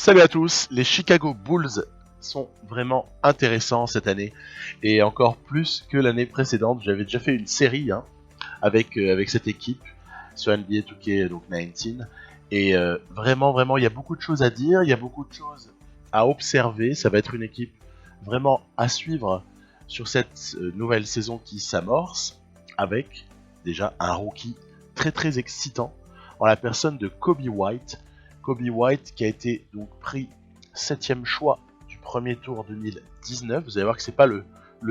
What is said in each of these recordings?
Salut à tous, les Chicago Bulls sont vraiment intéressants cette année et encore plus que l'année précédente. J'avais déjà fait une série avec cette équipe sur NBA 2K donc 19 et vraiment il y a beaucoup de choses à dire, il y a beaucoup de choses à observer. Ça va être une équipe vraiment à suivre sur cette nouvelle saison qui s'amorce avec déjà un rookie très excitant en la personne de Coby White. Coby White qui a été donc pris 7ème choix du premier tour 2019. Vous allez voir que c'est pas le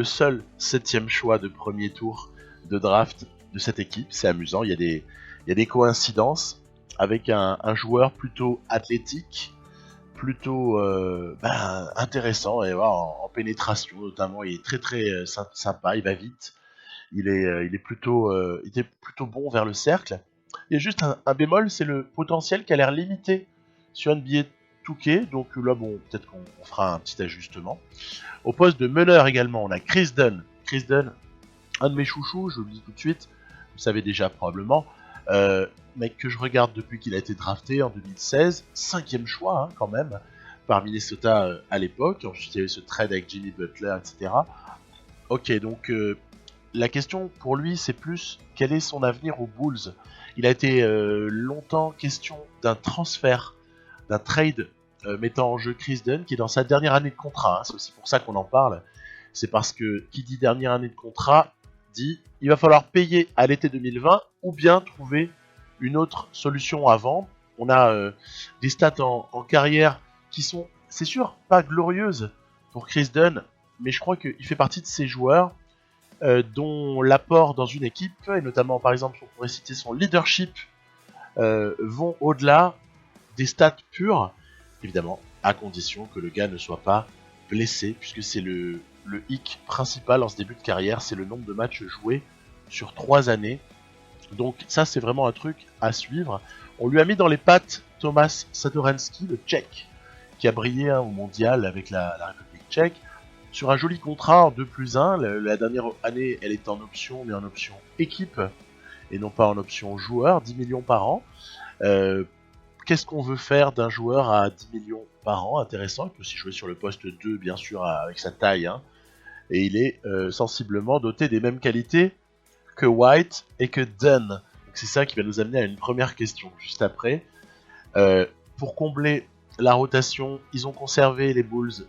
seul 7ème choix de premier tour de draft de cette équipe. C'est amusant, il y a des coïncidences avec un joueur plutôt athlétique, plutôt intéressant et voilà, en pénétration notamment. Il est très sympa, il va vite. Il était plutôt bon vers le cercle. Il y a juste un bémol, c'est le potentiel qui a l'air limité sur NBA 2K, donc là bon, peut-être qu'on fera un petit ajustement. Au poste de meneur également, on a Chris Dunn. Chris Dunn, un de mes chouchous, je vous le dis tout de suite, vous le savez déjà probablement, mec que je regarde depuis qu'il a été drafté en 2016, 5ème choix quand même, par Minnesota à l'époque, ensuite il y avait ce trade avec Jimmy Butler, etc. Ok, donc la question pour lui, c'est plus quel est son avenir aux Bulls. Il a été longtemps question d'un transfert, d'un trade mettant en jeu Chris Dunn, qui est dans sa dernière année de contrat. C'est aussi pour ça qu'on en parle. C'est parce que qui dit dernière année de contrat dit il va falloir payer à l'été 2020 ou bien trouver une autre solution avant. On a des stats en carrière qui sont, c'est sûr, pas glorieuses pour Chris Dunn, mais je crois qu'il fait partie de ces joueurs dont l'apport dans une équipe, et notamment par exemple on pourrait citer son leadership, vont au-delà des stats pures, évidemment, à condition que le gars ne soit pas blessé, puisque c'est le hic principal en ce début de carrière, c'est le nombre de matchs joués sur 3 années. Donc ça c'est vraiment un truc à suivre. On lui a mis dans les pattes Thomas Satoransky, le Tchèque, qui a brillé au mondial avec la République tchèque, sur un joli contrat en 2+1. La dernière année, elle est en option, mais en option équipe, et non pas en option joueur, 10 millions par an. Qu'est-ce qu'on veut faire d'un joueur à 10 millions par an? Intéressant, il peut aussi jouer sur le poste 2, bien sûr, avec sa taille, et il est sensiblement doté des mêmes qualités que White et que Dunn. Donc c'est ça qui va nous amener à une première question, juste après. Pour combler la rotation, ils ont conservé les Bulls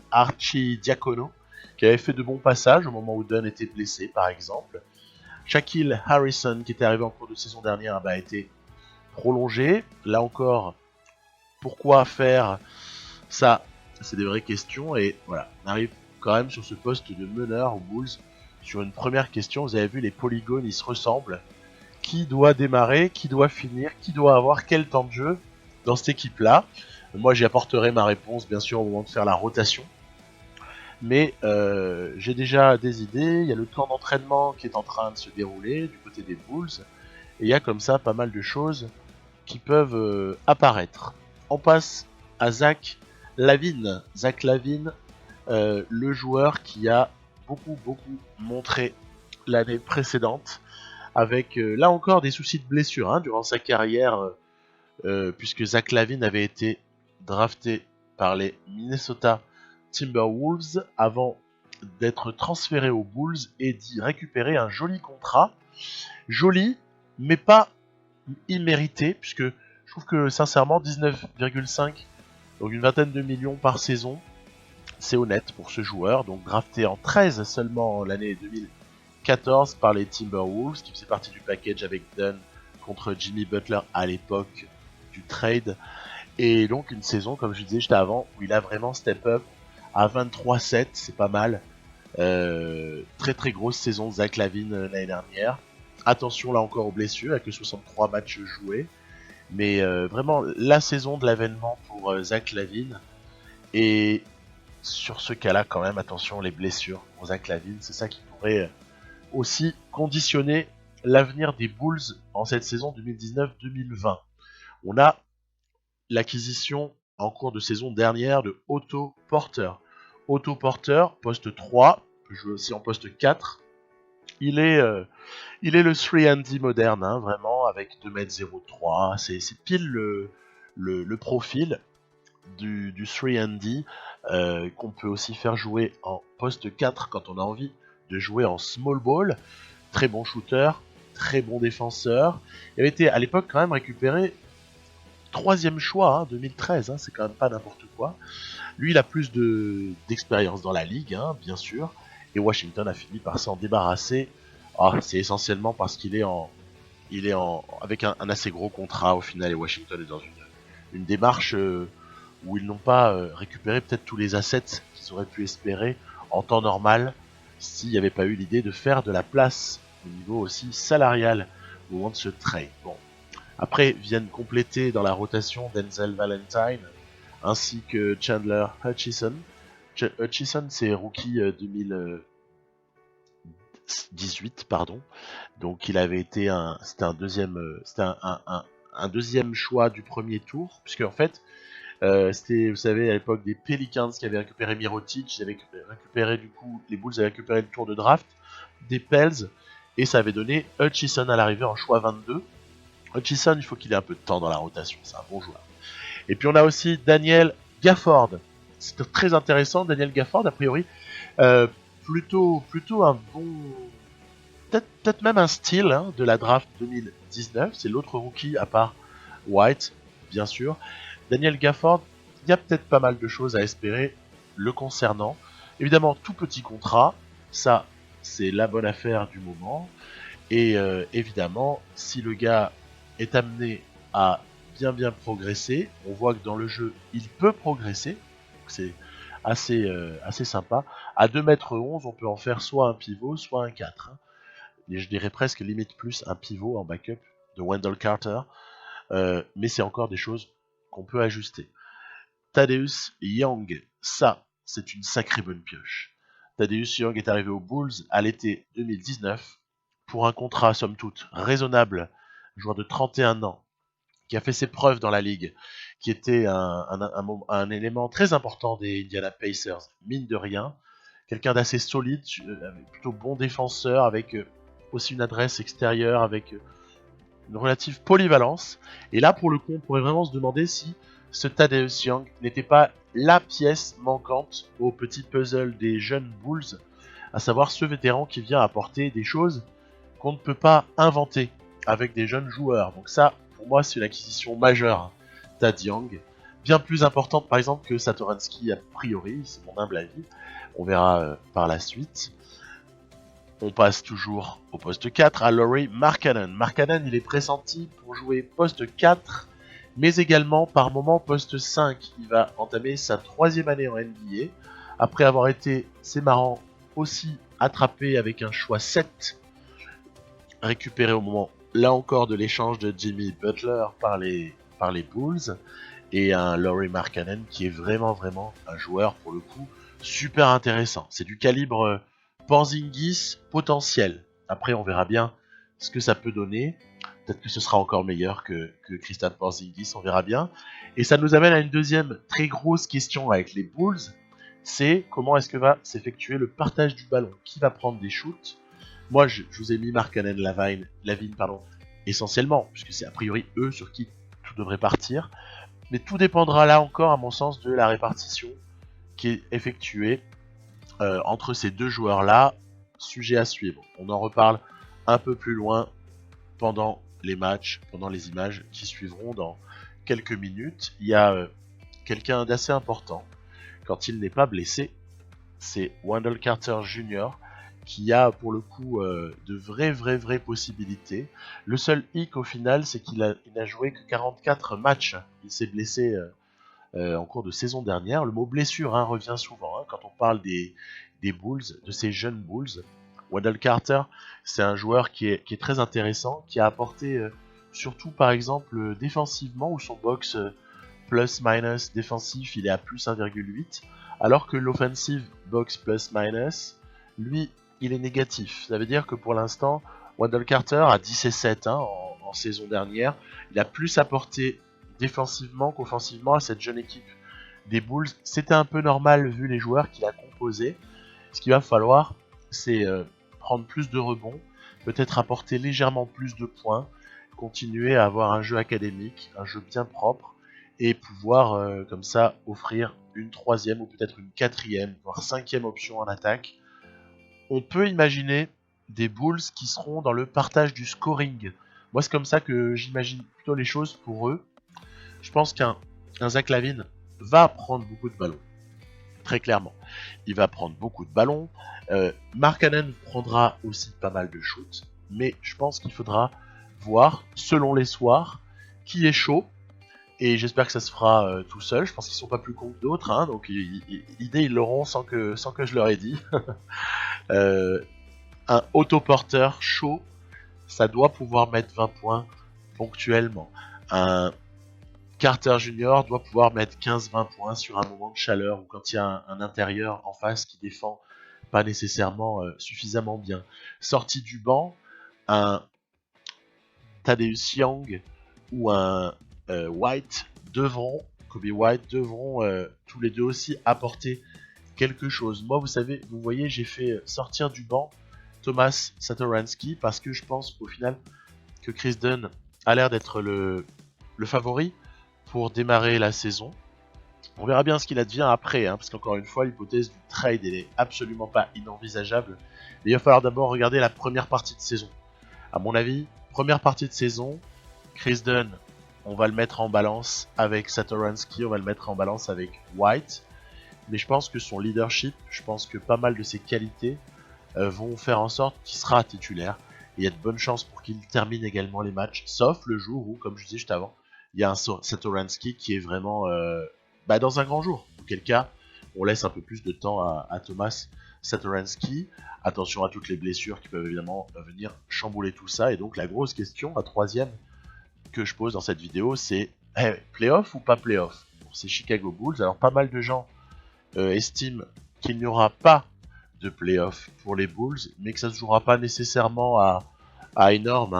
Archie Diacono, qui avait fait de bons passages au moment où Dunn était blessé, par exemple. Shaquille Harrison, qui était arrivé en cours de saison dernière, a été prolongé. Là encore, pourquoi faire ça? C'est des vraies questions. Et voilà, on arrive quand même sur ce poste de meneur aux Bulls. Sur une première question, vous avez vu les polygones, ils se ressemblent. Qui doit démarrer, qui doit finir, qui doit avoir quel temps de jeu dans cette équipe-là? Moi, j'y apporterai ma réponse, bien sûr, au moment de faire la rotation. Mais j'ai déjà des idées. Il y a le camp d'entraînement qui est en train de se dérouler du côté des Bulls. Et il y a comme ça pas mal de choses qui peuvent apparaître. On passe à Zach LaVine. Zach LaVine, le joueur qui a beaucoup montré l'année précédente, avec là encore des soucis de blessure durant sa carrière, puisque Zach LaVine avait été drafté par les Minnesota Timberwolves avant d'être transféré aux Bulls et d'y récupérer un joli contrat. Joli, mais pas immérité, puisque je trouve que sincèrement 19,5, donc une vingtaine de millions par saison, c'est honnête pour ce joueur, donc drafté en 13 seulement l'année 2014 par les Timberwolves, qui faisait partie du package avec Dunn contre Jimmy Butler à l'époque du trade, et donc une saison, comme je disais juste avant, où il a vraiment step up à 23-7, c'est pas mal. Très grosse saison de Zach LaVine l'année dernière. Attention là encore aux blessures, avec que 63 matchs joués, mais vraiment la saison de l'avènement pour Zach LaVine. Et sur ce cas-là, quand même, attention les blessures pour Zach LaVine, c'est ça qui pourrait aussi conditionner l'avenir des Bulls en cette saison 2019-2020. On a l'acquisition en cours de saison dernière de Otto Porter. Otto Porter, poste 3, peut jouer aussi en poste 4. Il est le 3&D moderne, vraiment, avec 2m03. C'est pile le profil du 3&D, qu'on peut aussi faire jouer en poste 4 quand on a envie de jouer en small ball. Très bon shooter, très bon défenseur. Il avait été à l'époque quand même récupéré 3e choix, 2013, c'est quand même pas n'importe quoi. Lui, il a plus d'expérience dans la ligue, bien sûr, et Washington a fini par s'en débarrasser. C'est essentiellement parce qu'il est avec un assez gros contrat au final, et Washington est dans une démarche où ils n'ont pas récupéré peut-être tous les assets qu'ils auraient pu espérer en temps normal s'il n'y avait pas eu l'idée de faire de la place au niveau aussi salarial au moment de ce trade. Bon. Après viennent compléter dans la rotation Denzel Valentine ainsi que Chandler Hutchison. Hutchison c'est rookie 2018 pardon. Donc il avait été c'était un deuxième choix du premier tour, puisque en fait c'était, vous savez, à l'époque des Pelicans qui avaient récupéré Mirotic, ils avaient récupéré du coup, les Bulls avaient récupéré le tour de draft des Pels, et ça avait donné Hutchison à l'arrivée en choix 22. Hutchison, il faut qu'il ait un peu de temps dans la rotation, c'est un bon joueur. Et puis on a aussi Daniel Gafford. C'est très intéressant, Daniel Gafford, a priori, plutôt un bon, peut-être même un style de la draft 2019. C'est l'autre rookie à part White, bien sûr. Daniel Gafford, il y a peut-être pas mal de choses à espérer le concernant. Évidemment, tout petit contrat, ça, c'est la bonne affaire du moment. Et évidemment, si le gars est amené à bien progresser, on voit que dans le jeu, il peut progresser. C'est assez sympa. À 2m11, on peut en faire soit un pivot, soit un 4. Et je dirais presque limite plus un pivot en backup de Wendell Carter. Mais c'est encore des choses qu'on peut ajuster. Thaddeus Young, ça, c'est une sacrée bonne pioche. Thaddeus Young est arrivé aux Bulls à l'été 2019 pour un contrat, somme toute, raisonnable, joueur de 31 ans, qui a fait ses preuves dans la ligue, qui était un élément très important des Indiana Pacers, mine de rien. Quelqu'un d'assez solide, plutôt bon défenseur, avec aussi une adresse extérieure, avec une relative polyvalence. Et là, pour le coup, on pourrait vraiment se demander si ce Thaddeus Young n'était pas la pièce manquante au petit puzzle des jeunes Bulls, à savoir ce vétéran qui vient apporter des choses qu'on ne peut pas inventer avec des jeunes joueurs. Donc ça, pour moi, c'est une acquisition majeure, Thad Young, bien plus importante par exemple que Satoransky a priori, c'est mon humble avis. On verra par la suite. On passe toujours au poste 4 à Lauri Markkanen. Markkanen, il est pressenti pour jouer poste 4, mais également par moment poste 5. Il va entamer sa 3e année en NBA, après avoir été, c'est marrant, aussi attrapé avec un choix 7, récupéré au moment, là encore, de l'échange de Jimmy Butler par les Bulls, et un Lauri Markkanen qui est vraiment un joueur, pour le coup, super intéressant. C'est du calibre Porzingis potentiel. Après, on verra bien ce que ça peut donner. Peut-être que ce sera encore meilleur que Kristaps Porzingis, on verra bien. Et ça nous amène à une deuxième très grosse question avec les Bulls. C'est comment est-ce que va s'effectuer le partage du ballon? Qui va prendre des shoots? Moi, je vous ai mis Markkanen Lavine, essentiellement, puisque c'est a priori eux sur qui tout devrait partir. Mais tout dépendra là encore, à mon sens, de la répartition qui est effectuée entre ces deux joueurs-là. Sujet à suivre. On en reparle un peu plus loin pendant les matchs, pendant les images qui suivront dans quelques minutes. Il y a quelqu'un d'assez important quand il n'est pas blessé. C'est Wendell Carter Jr. qui a pour le coup de vraies possibilités. Le seul hic au final, c'est qu'il n'a joué que 44 matchs. Il s'est blessé en cours de saison dernière. Le mot blessure revient souvent quand on parle des Bulls, de ces jeunes Bulls. Wendell Carter, c'est un joueur qui est très intéressant, qui a apporté surtout par exemple défensivement, où son box plus-minus défensif il est à plus 1,8, alors que l'offensive box plus-minus, lui, il est négatif. Ça veut dire que pour l'instant, Wendell Carter a 10 et 7 en saison dernière. Il a plus apporté défensivement qu'offensivement à cette jeune équipe des Bulls. C'était un peu normal vu les joueurs qu'il a composés. Ce qu'il va falloir, c'est prendre plus de rebonds, peut-être apporter légèrement plus de points, continuer à avoir un jeu académique, un jeu bien propre, et pouvoir comme ça offrir une troisième ou peut-être une quatrième, voire cinquième option en attaque. On peut imaginer des Bulls qui seront dans le partage du scoring. Moi, c'est comme ça que j'imagine plutôt les choses pour eux. Je pense qu'un Zach LaVine va prendre beaucoup de ballons. Très clairement. Il va prendre beaucoup de ballons. Markkanen prendra aussi pas mal de shoots. Mais je pense qu'il faudra voir, selon les soirs, qui est chaud. Et j'espère que ça se fera tout seul. Je pense qu'ils sont pas plus cons que d'autres. Hein, donc l'idée, ils l'auront sans que je leur ai dit. Un autoporteur chaud, ça doit pouvoir mettre 20 points ponctuellement. Un Carter Jr. doit pouvoir mettre 15-20 points sur un moment de chaleur ou quand il y a un intérieur en face qui défend pas nécessairement suffisamment bien. Sorti du banc, un Thaddeus Young ou un White Kobe White devront tous les deux aussi apporter quelque chose. Moi, vous voyez, j'ai fait sortir du banc Thomas Satoransky parce que je pense au final que Chris Dunn a l'air d'être le favori pour démarrer la saison. On verra bien ce qu'il advient après, hein, parce qu'encore une fois, l'hypothèse du trade elle est absolument pas inenvisageable. Mais il va falloir d'abord regarder la première partie de saison. À mon avis, première partie de saison, Chris Dunn, on va le mettre en balance avec Satoransky, on va le mettre en balance avec White. Mais je pense que son leadership, je pense que pas mal de ses qualités vont faire en sorte qu'il sera titulaire. Et il y a de bonnes chances pour qu'il termine également les matchs, sauf le jour où, comme je disais juste avant, il y a un Satoransky qui est vraiment dans un grand jour. Auquel cas, on laisse un peu plus de temps à Thomas Satoransky. Attention à toutes les blessures qui peuvent évidemment venir chambouler tout ça. Et donc la grosse question, la troisième que je pose dans cette vidéo, c'est playoff ou pas playoff pour ces Chicago Bulls. Alors pas mal de gens estiment qu'il n'y aura pas de playoff pour les Bulls, mais que ça ne se jouera pas nécessairement à énorme,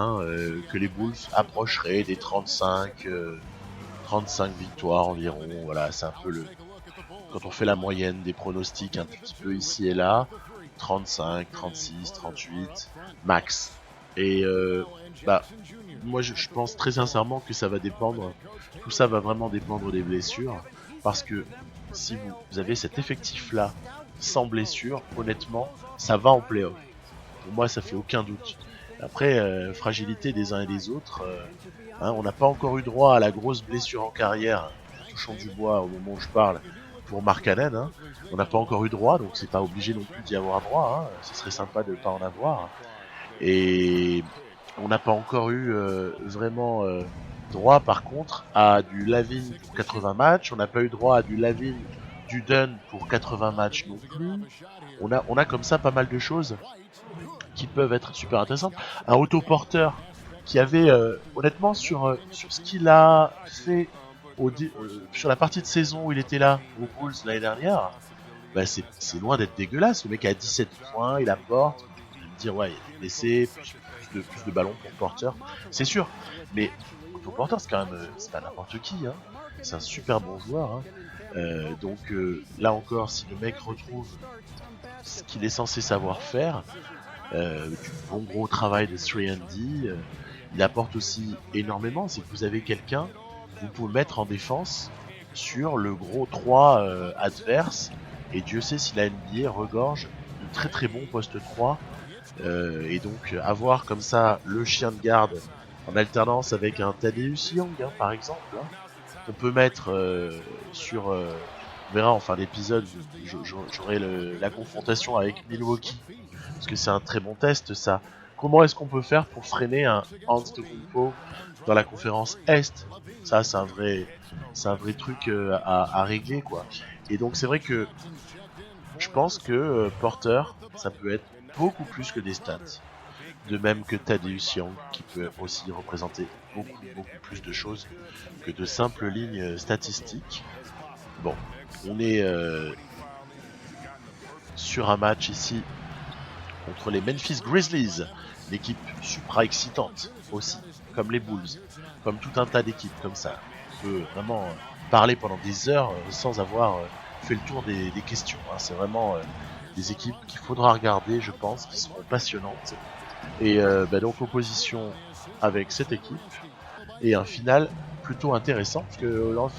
que les Bulls approcheraient des 35 victoires environ. Voilà, c'est un peu quand on fait la moyenne des pronostics un petit peu ici et là, 35, 36, 38 max. Et moi je pense très sincèrement que ça va dépendre, tout ça va vraiment dépendre des blessures, parce que si vous avez cet effectif là sans blessure, honnêtement, ça va en play-off. Pour moi, ça fait aucun doute. Après, fragilité des uns et des autres, on n'a pas encore eu droit à la grosse blessure en carrière, touchant du bois au moment où je parle, pour Markkanen. On n'a pas encore eu droit, donc c'est pas obligé non plus d'y avoir droit. Ce serait sympa de ne pas en avoir. Et on n'a pas encore eu vraiment droit, par contre, à du LaVine pour 80 matchs. On n'a pas eu droit à du LaVine, du Dunn pour 80 matchs non plus. On a comme ça pas mal de choses qui peuvent être super intéressantes. Un autoporteur qui avait, honnêtement, sur ce qu'il a fait sur la partie de saison où il était là, aux Bulls l'année dernière, c'est loin d'être dégueulasse. Le mec a 17 points, il apporte. Je vais me dire, ouais, il est blessé, plus de ballons pour Porter, c'est sûr. Mais autoporteur, c'est quand même, c'est pas n'importe qui. C'est un super bon joueur. Donc là encore, si le mec retrouve ce qu'il est censé savoir faire, du bon gros travail de 3&D, il apporte aussi énormément. C'est que vous avez quelqu'un, vous pouvez mettre en défense sur le gros 3 adverse, et Dieu sait si la NBA regorge de très très bons postes 3, et donc avoir comme ça le chien de garde en alternance avec un Thaddeus Young, par exemple, on peut mettre sur... on verra en fin d'épisode, j'aurai la confrontation avec Milwaukee, parce que c'est un très bon test ça. Comment est-ce qu'on peut faire pour freiner un Antetokounmpo dans la conférence Est? Ça, c'est un vrai truc à régler, quoi. Et donc c'est vrai que je pense que Porter, ça peut être beaucoup plus que des stats. De même que Thaddeus Young, qui peut aussi représenter beaucoup plus de choses que de simples lignes statistiques. Bon, on est sur un match ici contre les Memphis Grizzlies, l'équipe supra-excitante aussi, comme les Bulls, comme tout un tas d'équipes comme ça. On peut vraiment parler pendant des heures sans avoir fait le tour des questions. C'est vraiment des équipes qu'il faudra regarder, je pense, qui seront passionnantes. Et donc opposition avec cette équipe et un final plutôt intéressant, parce que dans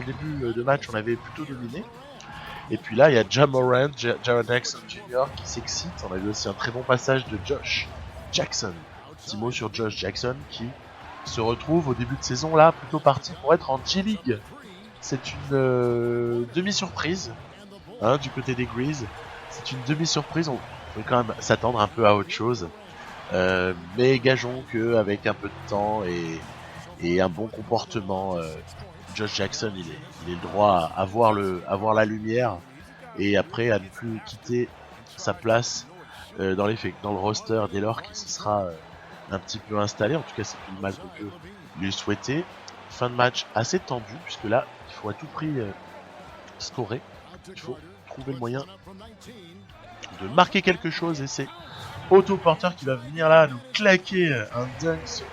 le début de match, on avait plutôt dominé. Et puis là, il y a Ja Morant, Jared Jackson Jr. qui s'excite. On a vu aussi un très bon passage de Josh Jackson. Petit mot sur Josh Jackson qui se retrouve au début de saison là, plutôt parti pour être en G-League. C'est une demi-surprise du côté des Grizzlies. C'est une demi-surprise, on peut quand même s'attendre un peu à autre chose. Mais gageons qu'avec un peu de temps et un bon comportement, Josh Jackson il est le droit à voir la lumière et après à ne plus quitter sa place dans le roster dès lors qu'il se sera un petit peu installé. En tout cas c'est une mal qu'on peut lui souhaiter. Fin de match assez tendu puisque là il faut à tout prix scorer, il faut trouver le moyen de marquer quelque chose et c'est Otto Porter qui va venir là nous claquer un dunk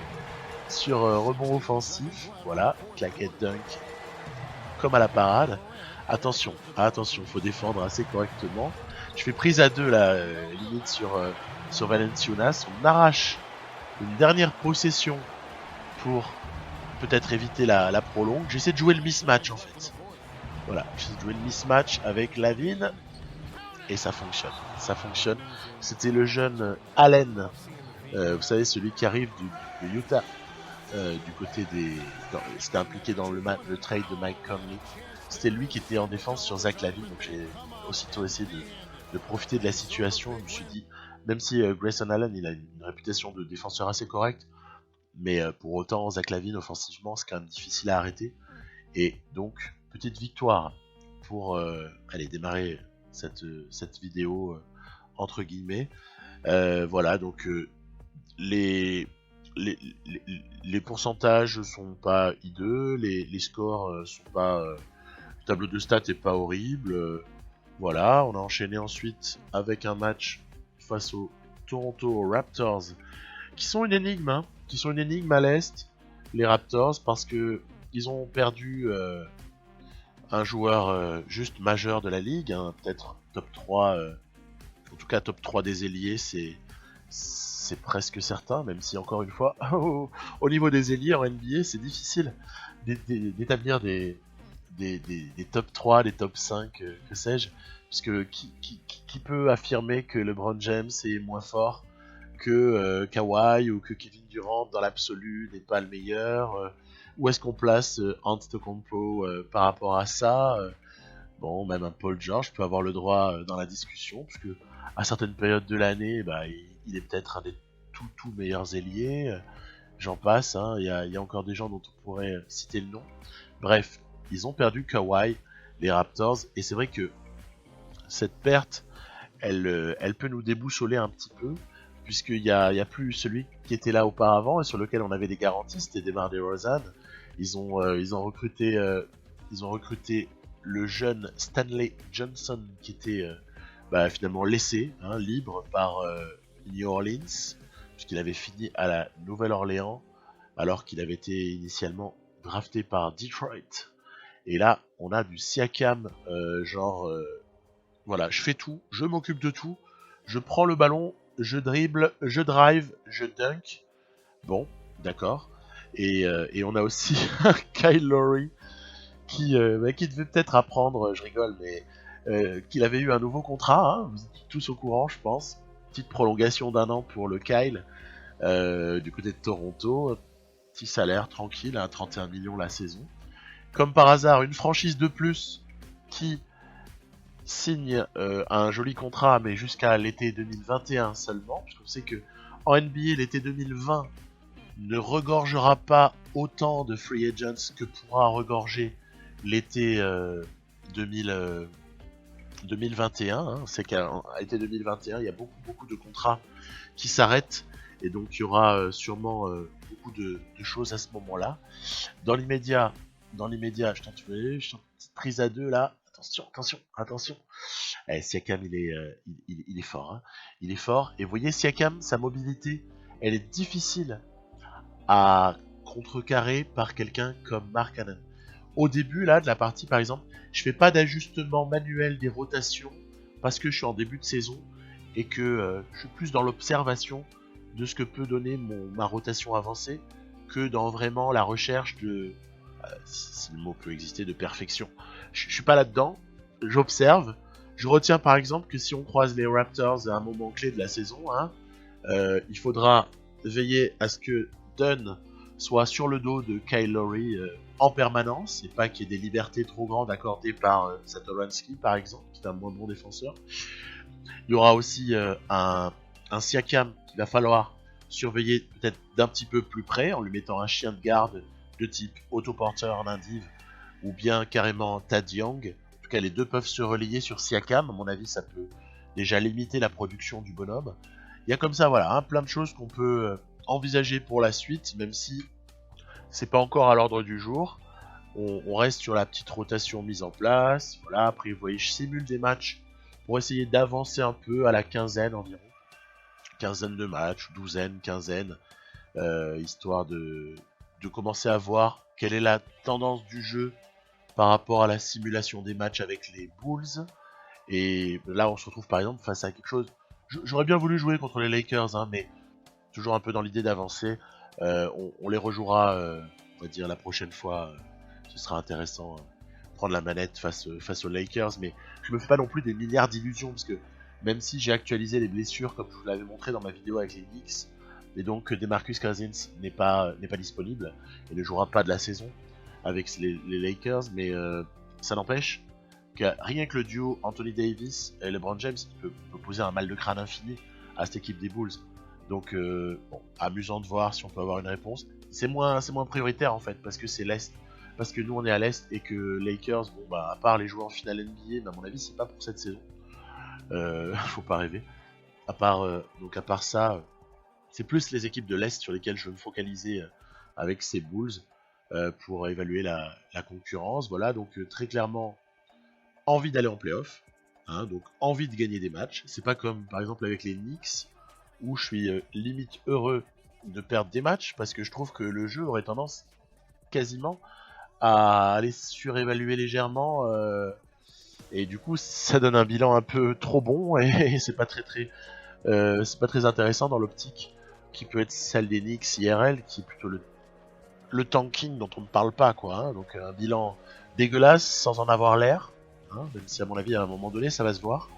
sur rebond offensif. Voilà, claquette dunk comme à la parade. Attention, faut défendre assez correctement. Je fais prise à 2 là, limite sur Valanciunas. On arrache une dernière possession pour peut-être éviter la prolongue. J'essaie de jouer le mismatch en fait. Voilà, j'essaie de jouer le mismatch avec Lavine. Et ça fonctionne. C'était le jeune Allen, vous savez, celui qui arrive de Utah, du côté c'était impliqué dans le trade de Mike Conley. C'était lui qui était en défense sur Zach LaVine, donc j'ai aussitôt essayé de profiter de la situation. Je me suis dit, même si Grayson Allen il a une réputation de défenseur assez correcte, mais pour autant Zach LaVine offensivement c'est quand même difficile à arrêter. Et donc petite victoire pour démarrer cette vidéo entre guillemets. Voilà, donc les pourcentages sont pas hideux, les scores sont pas, le tableau de stats est pas horrible. Voilà, on a enchaîné ensuite avec un match face aux Toronto Raptors, qui sont une énigme, à l'est, les Raptors, parce que ils ont perdu un joueur juste majeur de la ligue, peut-être top 3, en tout cas top 3 des ailiers, c'est presque certain, même si encore une fois, au niveau des ailiers en NBA, c'est difficile d'établir des top 3, des top 5, que sais-je, puisque qui peut affirmer que LeBron James est moins fort que Kawhi ou que Kevin Durant dans l'absolu n'est pas le meilleur. Où est-ce qu'on place Antetokounmpo par rapport à ça? Bon, même un Paul George peut avoir le droit dans la discussion, puisque à certaines périodes de l'année, il est peut-être un des tout meilleurs ailiers. J'en passe, il y a encore des gens dont on pourrait citer le nom. Bref, ils ont perdu Kawhi, les Raptors, et c'est vrai que cette perte, elle peut nous déboussoler un petit peu, puisqu'il y a plus celui qui était là auparavant et sur lequel on avait des garanties, c'était DeMar DeRozan. Ils ont recruté le jeune Stanley Johnson qui était finalement laissé libre par New Orleans, puisqu'il avait fini à la Nouvelle-Orléans alors qu'il avait été initialement drafté par Detroit. Et là, on a du Siakam, voilà, je fais tout, je m'occupe de tout, je prends le ballon, je dribble, je drive, je dunk. Bon, d'accord. Et on a aussi Kyle Lowry qui devait peut-être apprendre, je rigole, mais qu'il avait eu un nouveau contrat, vous êtes tous au courant, je pense. Petite prolongation d'1 an pour le Kyle, du côté de Toronto. Petit salaire tranquille, 31 millions la saison. Comme par hasard, une franchise de plus qui signe un joli contrat, mais jusqu'à l'été 2021 seulement, puisqu'on sait que en NBA, l'été 2020 ne regorgera pas autant de free agents que pourra regorger l'été 2021. C'est qu'à l'été 2021, il y a beaucoup de contrats qui s'arrêtent, et donc il y aura sûrement beaucoup de choses à ce moment-là. Dans l'immédiat, je tente une petite prise à 2 là. Attention. Siakam, il est fort. Il est fort. Et vous voyez, Siakam, sa mobilité, elle est difficile à contrecarrer par quelqu'un comme Mark Cannon. Au début là de la partie, par exemple, je fais pas d'ajustement manuel des rotations parce que je suis en début de saison et que je suis plus dans l'observation de ce que peut donner ma rotation avancée que dans vraiment la recherche si le mot peut exister, de perfection. Je suis pas là-dedans, j'observe. Je retiens par exemple que si on croise les Raptors à un moment clé de la saison, hein, il faudra veiller à ce que Dunn soit sur le dos de Kyle Lowry en permanence, et pas qu'il y ait des libertés trop grandes accordées par Satoransky par exemple, qui est un moins bon défenseur. Il y aura aussi un Siakam qu'il va falloir surveiller peut-être d'un petit peu plus près en lui mettant un chien de garde de type Otto Porter en Indive ou bien carrément Thad Young. En tout cas, les deux peuvent se relayer sur Siakam. À mon avis, ça peut déjà limiter la production du bonhomme. Il y a comme ça, voilà, hein, plein de choses qu'on peut envisager pour la suite, même si c'est pas encore à l'ordre du jour. On reste sur la petite rotation mise en place. Voilà, après, vous voyez, je simule des matchs pour essayer d'avancer un peu à la quinzaine environ. Quinzaine de matchs, douzaine, quinzaine, histoire de commencer à voir quelle est la tendance du jeu par rapport à la simulation des matchs avec les Bulls. Et là, on se retrouve par exemple face à quelque chose. J'aurais bien voulu jouer contre les Lakers, hein, mais toujours un peu dans l'idée d'avancer. On les rejouera, on va dire, la prochaine fois. Ce sera intéressant prendre la manette face aux Lakers, mais je me fais pas non plus des milliards d'illusions, parce que même si j'ai actualisé les blessures, comme je vous l'avais montré dans ma vidéo avec les Knicks, et donc DeMarcus Cousins n'est pas disponible, et ne jouera pas de la saison avec les Lakers, mais ça n'empêche que rien que le duo Anthony Davis et LeBron James peut poser un mal de crâne infini à cette équipe des Bulls. Donc bon, amusant de voir si on peut avoir une réponse. C'est moins prioritaire en fait, parce que c'est l'Est. Parce que nous on est à l'Est et que Lakers, bon bah à part les joueurs en finale NBA, à mon avis c'est pas pour cette saison. Faut pas rêver. À part ça, c'est plus les équipes de l'Est sur lesquelles je veux me focaliser avec ces Bulls pour évaluer la concurrence. Voilà, donc très clairement envie d'aller en playoff, hein, donc envie de gagner des matchs. C'est pas comme par exemple avec les Knicks où je suis limite heureux de perdre des matchs parce que je trouve que le jeu aurait tendance quasiment à aller surévaluer légèrement et du coup ça donne un bilan un peu trop bon et c'est pas très intéressant dans l'optique qui peut être celle des Knicks IRL, qui est plutôt le tanking dont on ne parle pas quoi, hein, donc un bilan dégueulasse sans en avoir l'air, hein, même si à mon avis à un moment donné ça va se voir.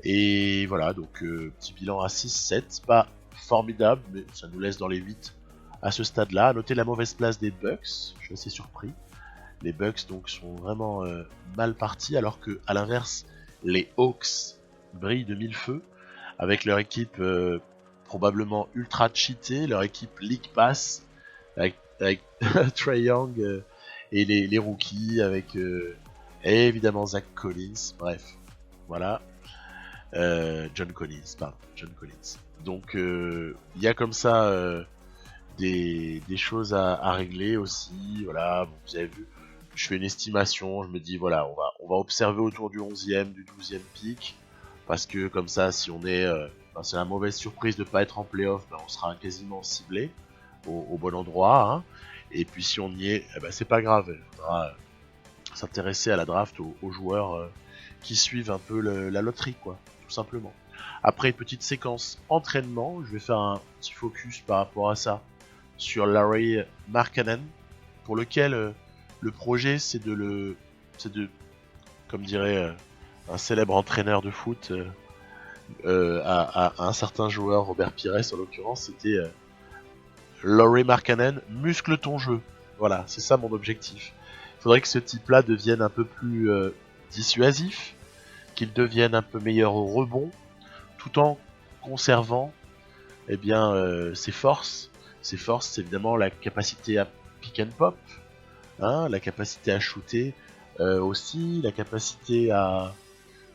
Et voilà, donc petit bilan à 6-7, c'est pas formidable, mais ça nous laisse dans les 8 à ce stade-là. À noter la mauvaise place des Bucks, je suis assez surpris. Les Bucks donc sont vraiment mal partis, alors que à l'inverse, les Hawks brillent de mille feux, avec leur équipe probablement ultra cheatée, leur équipe League Pass, avec Trae Young et les rookies, avec et évidemment Zach Collins, bref, voilà. John Collins. Donc il y a comme ça des choses à régler aussi. Voilà, bon, vous avez vu, je fais une estimation, je me dis voilà, on va observer autour du 11e, du 12e pick, parce que comme ça, si on est, c'est la mauvaise surprise de pas être en playoff, on sera quasiment ciblé au bon endroit. Hein. Et puis si on y est, c'est pas grave, il faudra s'intéresser à la draft aux joueurs qui suivent un peu la loterie, quoi, tout simplement. Après une petite séquence entraînement, je vais faire un petit focus par rapport à ça sur Larry Markkanen, pour lequel le projet c'est de, comme dirait un célèbre entraîneur de foot à un certain joueur, Robert Pires en l'occurrence, c'était Larry Markkanen, muscle ton jeu. Voilà, c'est ça mon objectif. Il faudrait que ce type-là devienne un peu plus dissuasif, qu'il devienne un peu meilleur au rebond, tout en conservant ses forces. Ses forces, c'est évidemment la capacité à pick and pop, hein, la capacité à shooter, aussi la capacité à,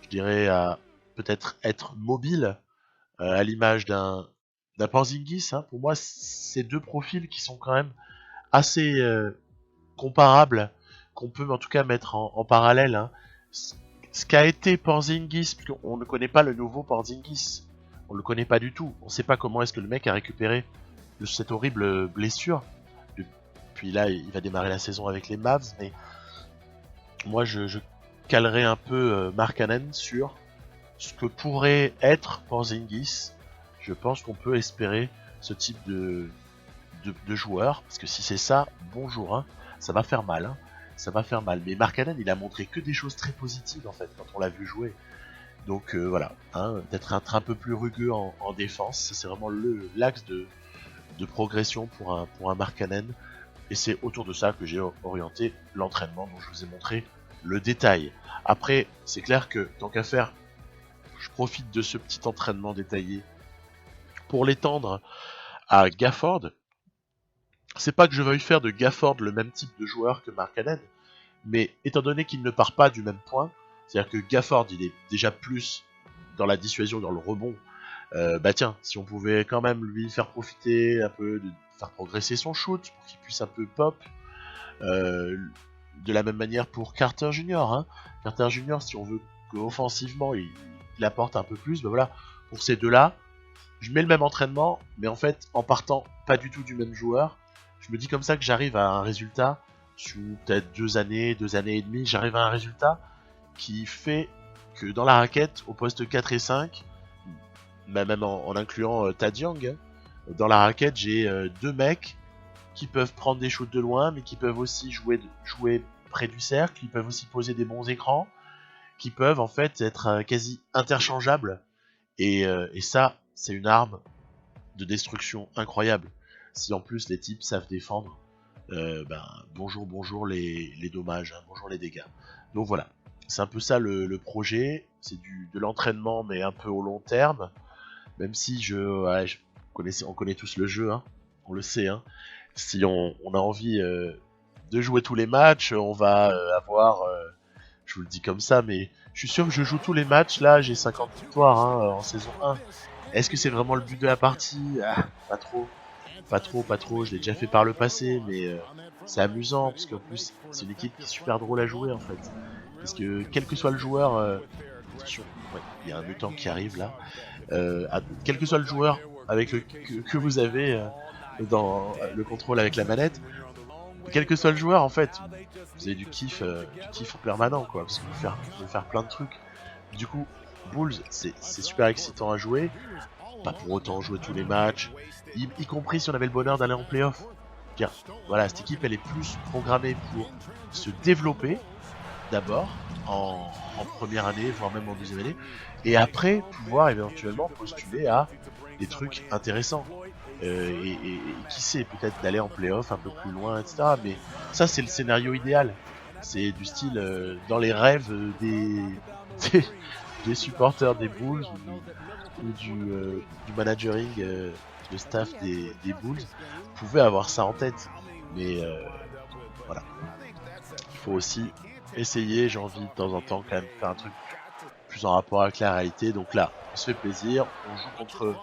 je dirais, à peut-être être mobile, à l'image d'un Porzingis. Hein. Pour moi, c'est deux profils qui sont quand même assez comparables, qu'on peut en tout cas mettre en parallèle. Hein. Ce qu'a été Porzingis, puisqu'on ne connaît pas le nouveau Porzingis, on le connaît pas du tout, on sait pas comment est-ce que le mec a récupéré de cette horrible blessure. Puis là, il va démarrer la saison avec les Mavs, mais moi je calerai un peu Markkanen sur ce que pourrait être Porzingis. Je pense qu'on peut espérer ce type de joueur, parce que si c'est ça, bonjour. Hein. ça va faire mal, hein. Ça va faire mal. Mais Markkanen, il a montré que des choses très positives en fait quand on l'a vu jouer. Donc voilà, hein, d'être un peu plus rugueux en défense, c'est vraiment l'axe de progression pour un Markkanen. Et c'est autour de ça que j'ai orienté l'entraînement dont je vous ai montré le détail. Après, c'est clair que tant qu'à faire, je profite de ce petit entraînement détaillé pour l'étendre à Gafford. C'est pas que je veuille faire de Gafford le même type de joueur que Markkanen, mais étant donné qu'il ne part pas du même point, c'est-à-dire que Gafford il est déjà plus dans la dissuasion, dans le rebond, bah tiens, si on pouvait quand même lui faire profiter un peu, de faire progresser son shoot, pour qu'il puisse un peu pop, de la même manière pour Carter Junior, hein. Carter Junior, si on veut qu'offensivement il apporte un peu plus, bah voilà, pour ces deux-là, je mets le même entraînement, mais en fait, en partant pas du tout du même joueur, je me dis comme ça que j'arrive à un résultat, sous peut-être 2 années et demie, j'arrive à un résultat qui fait que dans la raquette, au poste 4 et 5, bah même en incluant Thad Young, hein, dans la raquette, j'ai 2 mecs qui peuvent prendre des shoots de loin, mais qui peuvent aussi jouer près du cercle, qui peuvent aussi poser des bons écrans, qui peuvent en fait être quasi interchangeables. Et ça, c'est une arme de destruction incroyable. Si en plus les types savent défendre, bonjour les dommages, hein, bonjour les dégâts. Donc voilà, c'est un peu ça le projet, c'est de l'entraînement mais un peu au long terme, même si on connaît tous le jeu, hein, on le sait, hein. Si on a envie de jouer tous les matchs, on va avoir, je vous le dis comme ça, mais je suis sûr que je joue tous les matchs, là j'ai 50 victoires hein, en saison 1. Est-ce que c'est vraiment le but de la partie? Pas trop, je l'ai déjà fait par le passé, mais c'est amusant, parce qu'en plus, c'est une équipe qui est super drôle à jouer, en fait. Parce que, quel que soit le joueur... attention, ouais, il y a un mutant qui arrive, là. Quel que soit le joueur avec que vous avez dans le contrôle avec la manette, quel que soit le joueur, en fait, vous avez du kiff permanent, quoi, parce que vous pouvez faire plein de trucs. Du coup, Bulls, c'est super excitant à jouer, pas pour autant jouer tous les matchs, y compris si on avait le bonheur d'aller en playoff. Car voilà, cette équipe elle est plus programmée pour se développer d'abord en première année, voire même en deuxième année, et après pouvoir éventuellement postuler à des trucs intéressants. Et qui sait, peut-être d'aller en playoff un peu plus loin, etc. Mais ça c'est le scénario idéal. C'est du style dans les rêves des supporters des Bulls ou du managering de staff des Bulls pouvait avoir ça en tête. Mais voilà, il faut aussi essayer, j'ai envie de temps en temps quand même faire un truc plus en rapport avec la réalité. Donc là, on se fait plaisir, on joue contre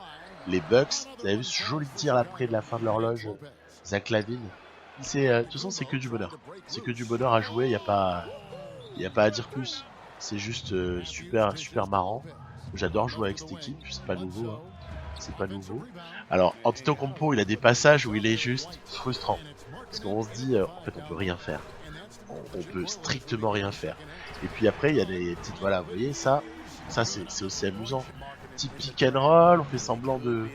les Bucks. Vous avez vu ce joli tir là près de la fin de l'horloge, Zach Lavine. De toute façon, c'est que du bonheur. C'est que du bonheur à jouer, il n'y a pas à dire plus. C'est juste super marrant. J'adore jouer avec cette équipe, c'est pas nouveau, hein. C'est pas nouveau. Alors, Antetokounmpo, il a des passages où il est juste frustrant. Parce qu'on se dit, en fait, on peut rien faire. On peut strictement rien faire. Et puis après, il y a des petites, voilà, vous voyez, ça c'est aussi amusant. Petit pick and roll, on fait semblant de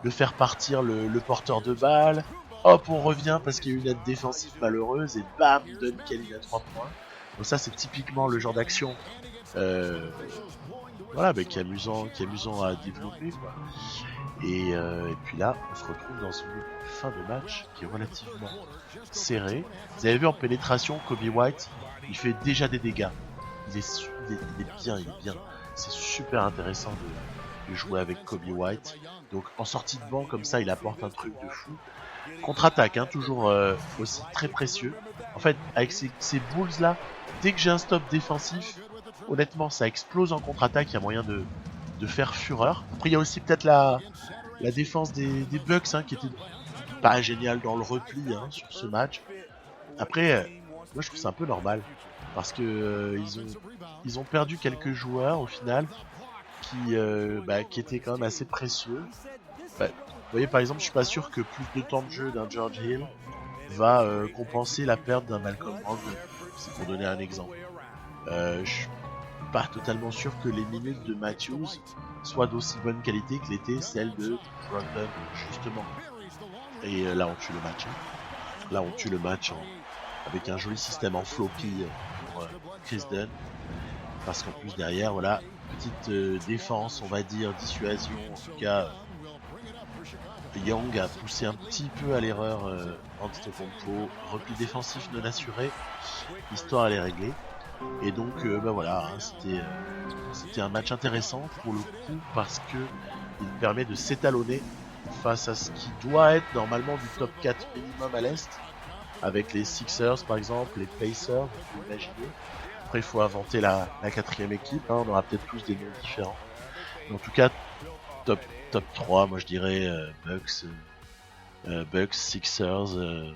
faire partir le porteur de balle. Hop, on revient parce qu'il y a une aide défensive malheureuse et bam, donne Kelly à 3 points. Donc ça, c'est typiquement le genre d'action voilà, qui est amusant à développer, quoi. Et puis là, on se retrouve dans une fin de match qui est relativement serrée. Vous avez vu en pénétration, Kobe White, il fait déjà des dégâts. Il est bien. C'est super intéressant de jouer avec Kobe White. Donc en sortie de banc comme ça, il apporte un truc de fou. Contre-attaque, hein, toujours aussi très précieux. En fait, avec ces Bulls là, dès que j'ai un stop défensif, honnêtement, ça explose en contre-attaque. Il y a moyen de faire fureur. Après, il y a aussi peut-être la défense des Bucks hein, qui était pas géniale dans le repli hein, sur ce match. Après, moi je trouve ça un peu normal parce que ils ont perdu quelques joueurs au final qui étaient quand même assez précieux. Vous voyez, par exemple, je suis pas sûr que plus de temps de jeu d'un George Hill va compenser la perte d'un Malcolm Brogdon. C'est pour donner un exemple. Je suis pas totalement sûr que les minutes de Matthews soient d'aussi bonne qualité que l'était celle de Brogdon, justement. Et là, on tue le match. Hein. Là, on tue le match avec un joli système en floppy pour Chris Dunn. Parce qu'en plus derrière, voilà, petite défense, on va dire, dissuasion. En tout cas, Young a poussé un petit peu à l'erreur Antetokounmpo, repli défensif non assuré, l'histoire elle est réglée. Et donc, voilà, hein, c'était un match intéressant pour le coup parce que il permet de s'étalonner face à ce qui doit être normalement du top 4 minimum à l'Est, avec les Sixers par exemple, les Pacers, vous pouvez imaginer. Après, il faut inventer la quatrième équipe, hein, on aura peut-être tous des noms différents. Mais en tout cas, top, top 3, moi je dirais Bucks, Sixers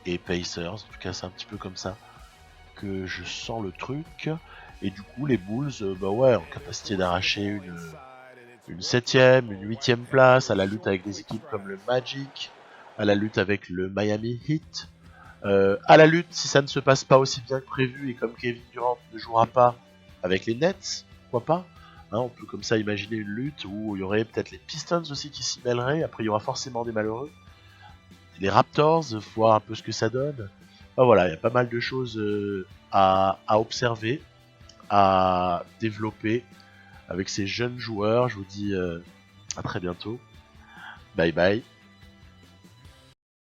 et Pacers. En tout cas, c'est un petit peu comme ça que je sens le truc. Et du coup, les Bulls, en capacité d'arracher une 7ème, une 8ème place, à la lutte avec des équipes comme le Magic, à la lutte avec le Miami Heat, à la lutte si ça ne se passe pas aussi bien que prévu et comme Kevin Durant ne jouera pas avec les Nets, pourquoi pas, hein, on peut comme ça imaginer une lutte où il y aurait peut-être les Pistons aussi qui s'y mêleraient, après il y aura forcément des malheureux, les Raptors, voir un peu ce que ça donne. Voilà, il y a pas mal de choses à observer, à développer avec ces jeunes joueurs. Je vous dis à très bientôt. Bye bye.